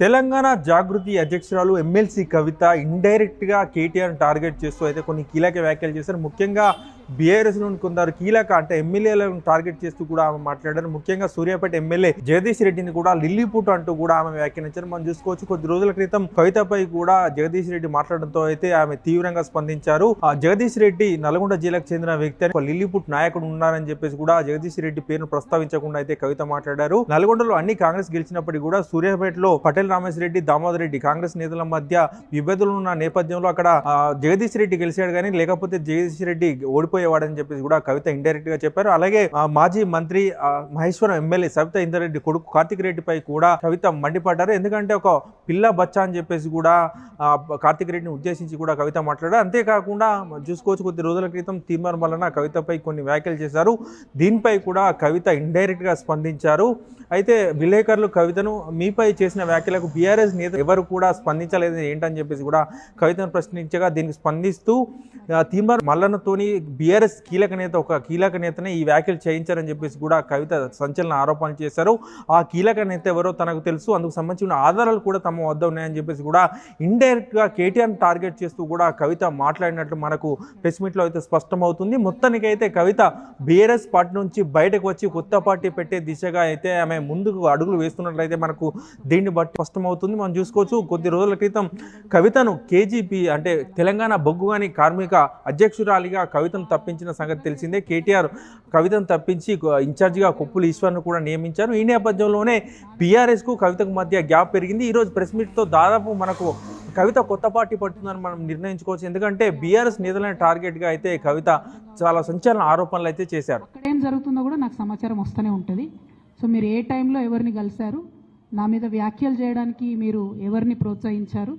తెలంగాణ జాగృతి అధ్యక్షురాలు ఎమ్మెల్సీ కవిత ఇండైరెక్ట్ గా కేటీఆర్ టార్గెట్ చేస్తూ అయితే కొన్ని కీలక వ్యాఖ్యలు చేశారు. ముఖ్యంగా బీఆర్ఎస్ లోని కొందరు కీలక అంటే ఎమ్మెల్యేలను టార్గెట్ చేస్తూ కూడా ఆమె మాట్లాడారు. ముఖ్యంగా సూర్యాపేట ఎమ్మెల్యే జగదీష్ రెడ్డిని కూడా లిల్లీపుట్ అంటూ కూడా ఆమె వ్యాఖ్యానించారు. మనం చూసుకోవచ్చు, కొద్ది రోజుల క్రితం కవితపై కూడా జగదీష్ రెడ్డి మాట్లాడడంతో అయితే ఆమె తీవ్రంగా స్పందించారు. జగదీష్ రెడ్డి నల్గొండ జిల్లాకు చెందిన వ్యక్తి అని, లిల్లీపుట్ నాయకుడు ఉన్నారని చెప్పేసి కూడా జగదీష్ రెడ్డి పేరును ప్రస్తావించకుండా అయితే కవిత మాట్లాడారు. నల్గొండలో అన్ని కాంగ్రెస్ గెలిచినప్పటికీ కూడా సూర్యాపేటలో పటేల్ రామేశ్వర రెడ్డి, దామోదర్ రెడ్డి కాంగ్రెస్ నేతల మధ్య విభేదాలు ఉన్న నేపథ్యంలో అక్కడ జగదీష్ రెడ్డి గెలిచాడు కానీ లేకపోతే జగదీష్ రెడ్డి ఓడిపోయేవాడని చెప్పేసి కూడా కవిత ఇండైరెక్ట్ గా చెప్పారు. అలాగే మాజీ మంత్రి మహేశ్వరం ఎమ్మెల్యే సవితా ఇందర్ రెడ్డి కొడుకు కార్తిక్ రెడ్డిపై కూడా కవిత మండిపడ్డారు. ఎందుకంటే ఒక పిల్ల బచ్చా అని చెప్పేసి కూడా కార్తిక్ రెడ్డిని ఉద్దేశించి కూడా కవిత మాట్లాడారు. అంతేకాకుండా చూసుకోవచ్చు, కొద్ది రోజుల క్రితం తీర్మానం వలన కవితపై కొన్ని వ్యాఖ్యలు చేశారు. దీనిపై కూడా కవిత ఇండైరెక్ట్ గా స్పందించారు. అయితే విలేకరులు కవితను మీపై చేసిన వ్యాఖ్యలకు బీఆర్ఎస్ నేత ఎవరు కూడా స్పందించలేదు ఏంటని చెప్పేసి కూడా కవితను ప్రశ్నించగా, దీనికి స్పందిస్తూ తీర్మానం మల్లన్నతోని బీఆర్ఎస్ ఒక కీలక నేతనే ఈ వ్యాఖ్యలు చేయించారని చెప్పేసి కూడా కవిత సంచలన ఆరోపణలు చేశారు. ఆ కీలక నేత ఎవరో తనకు తెలుసు, అందుకు సంబంధించిన ఆధారాలు కూడా తమ వద్ద ఉన్నాయని చెప్పేసి కూడా ఇండైరెక్ట్ గా కేటీఆర్ టార్గెట్ చేస్తూ కూడా కవిత మాట్లాడినట్లు మనకు ప్రెస్ మీట్ లో అయితే స్పష్టమవుతుంది. మొత్తానికైతే కవిత బీఆర్ఎస్ పార్టీ నుంచి బయటకు వచ్చి కొత్త పార్టీ పెట్టే దిశగా అయితే ఆమె ముందుకు అడుగులు వేస్తున్నట్లయితే మనకు దీన్ని బట్టి స్పష్టమవుతుంది. మనం చూసుకోవచ్చు, కొద్ది రోజుల క్రితం కవితను కేజీపీ అంటే తెలంగాణ బొగ్గుగాని కార్మిక అధ్యక్షురాలిగా కవితను తప్పించిన సంగతి తెలిసిందే. కేటీఆర్ కవితను తప్పించి ఇన్ఛార్జిగా కొప్పుల ఈశ్వర్ను కూడా నియమించారు. ఈ నేపథ్యంలోనే బీఆర్ఎస్ కు కవితకు మధ్య గ్యాప్ పెరిగింది. ఈరోజు ప్రెస్ మీట్తో దాదాపు మనకు కవిత కొత్త పార్టీ పడుతుందని మనం నిర్ణయించుకోవచ్చు. ఎందుకంటే బీఆర్ఎస్ నేతలైన టార్గెట్గా అయితే కవిత చాలా సంచలన ఆరోపణలు అయితే చేశారు. ఏం జరుగుతుందో కూడా నాకు సమాచారం వస్తూనే ఉంటుంది. సో మీరు ఏ టైంలో ఎవరిని కలిశారు, నా మీద వ్యాఖ్యలు చేయడానికి మీరు ఎవరిని ప్రోత్సహించారు,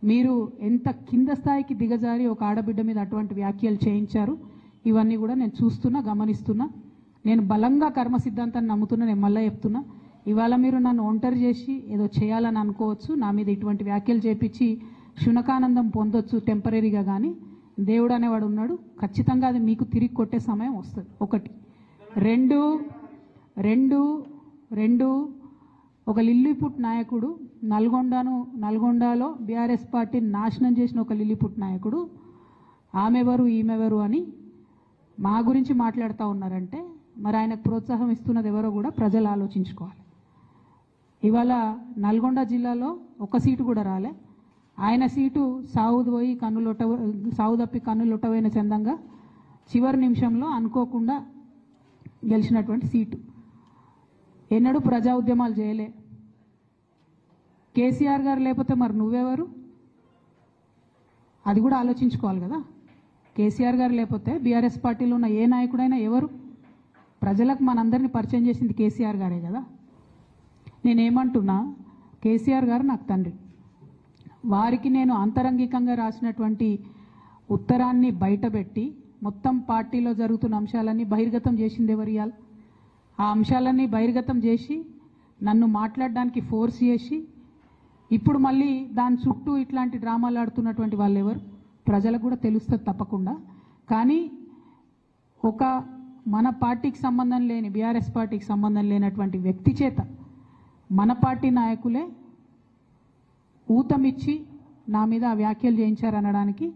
మీరు ఎంత కింద స్థాయికి దిగజారి ఒక ఆడబిడ్డ మీద అటువంటి వ్యాఖ్యలు చేయించారు, ఇవన్నీ కూడా నేను చూస్తున్నా, గమనిస్తున్నా. నేను బలంగా కర్మ సిద్ధాంతాన్ని నమ్ముతున్నా. నేను మళ్ళీ చెప్తున్నా, ఇవాళ మీరు నన్ను ఒంటరి చేసి ఏదో చేయాలని అనుకోవచ్చు, నా మీద ఇటువంటి వ్యాఖ్యలు చేపించి శునకానందం పొందొచ్చు టెంపరీగా, కానీ దేవుడు అనేవాడు ఉన్నాడు. ఖచ్చితంగా అది మీకు తిరిగి కొట్టే సమయం వస్తుంది. ఒకటి. రెండు ఒక లిల్లీపుట్ నాయకుడు, నల్గొండలో బీఆర్ఎస్ పార్టీని నాశనం చేసిన ఒక లిల్లీపుట్ నాయకుడు ఆమెవరు ఈమెవరు అని మా గురించి మాట్లాడుతూ ఉన్నారంటే మరి ఆయనకు ప్రోత్సాహం ఇస్తున్నది ఎవరో కూడా ప్రజలు ఆలోచించుకోవాలి. ఇవాళ నల్గొండ జిల్లాలో ఒక సీటు కూడా రాలే. ఆయన సీటు సావు తప్పి కన్నులొట్టవైన చందంగా చివరి నిమిషంలో అనుకోకుండా గెలిచినటువంటి సీటు. ఎన్నడూ ప్రజా ఉద్యమాలు చేయలే. కేసీఆర్ గారు లేకపోతే మరి నువ్వెవరు, అది కూడా ఆలోచించుకోవాలి కదా. కేసీఆర్ గారు లేకపోతే బీఆర్ఎస్ పార్టీలో ఉన్న ఏ నాయకుడైనా ఎవరు? ప్రజలకు మనందరినీ పరిచయం చేసింది కేసీఆర్ గారే కదా. నేనేమంటున్నా, కేసీఆర్ గారు నాకు తండ్రి. వారికి నేను అంతరంగికంగా రాసినటువంటి ఉత్తరాన్ని బయటపెట్టి మొత్తం పార్టీలో జరుగుతున్న అంశాలన్నీ బహిర్గతం చేసింది ఎవరు? ఇయాల ఆ అంశాలన్నీ బహిర్గతం చేసి నన్ను మాట్లాడడానికి ఫోర్స్ చేసి ఇప్పుడు మళ్ళీ దాని చుట్టూ ఇట్లాంటి డ్రామాలు ఆడుతున్నటువంటి వాళ్ళు ఎవరు? ప్రజలకు కూడా తెలుస్తుంది తప్పకుండా. కానీ ఒక మన పార్టీకి సంబంధం లేని, బీఆర్ఎస్ పార్టీకి సంబంధం లేనటువంటి వ్యక్తి చేత మన పార్టీ నాయకులే ఊతమిచ్చి నా మీద ఆ వ్యాఖ్యలు చేయించారనడానికి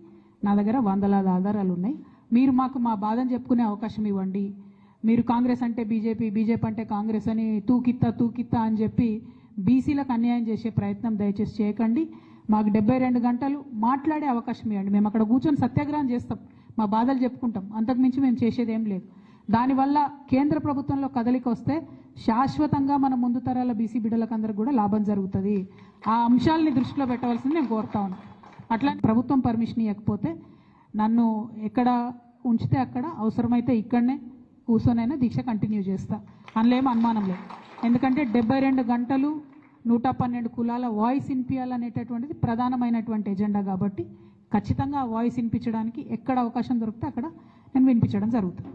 నా దగ్గర వందలాది ఆధారాలు ఉన్నాయి. మీరు మాకు మా బాధను చెప్పుకునే అవకాశం ఇవ్వండి. మీరు కాంగ్రెస్ అంటే బీజేపీ, బీజేపీ అంటే కాంగ్రెస్ అని తూకిత్తా అని చెప్పి బీసీలకు అన్యాయం చేసే ప్రయత్నం దయచేసి చేయకండి. మాకు 72 గంటలు మాట్లాడే అవకాశం ఇవ్వండి. మేము అక్కడ కూర్చొని సత్యాగ్రహం చేస్తాం, మా బాధలు చెప్పుకుంటాం. అంతకుమించి మేము చేసేది ఏం లేదు. దానివల్ల కేంద్ర ప్రభుత్వంలో కదలిక వస్తే శాశ్వతంగా మన ముందు తరాల బీసీ బిడ్డలకు అందరికి కూడా లాభం జరుగుతుంది. ఆ అంశాలని దృష్టిలో పెట్టవలసింది నేను కోరుతా ఉన్నాను. అట్లా ప్రభుత్వం పర్మిషన్ ఇవ్వకపోతే నన్ను ఎక్కడ ఉంచితే అక్కడ, అవసరమైతే ఇక్కడనే కూర్చొనైనా దీక్ష కంటిన్యూ చేస్తా, అందులో అనుమానం లేదు. ఎందుకంటే 72 గంటలు 112 కులాల వాయిస్ వినిపించాలనేటటువంటిది ప్రధానమైనటువంటి ఎజెండా కాబట్టి ఖచ్చితంగా ఆ వాయిస్ వినిపించడానికి ఎక్కడ అవకాశం దొరికితే అక్కడ నేను వినిపించడం జరుగుతుంది.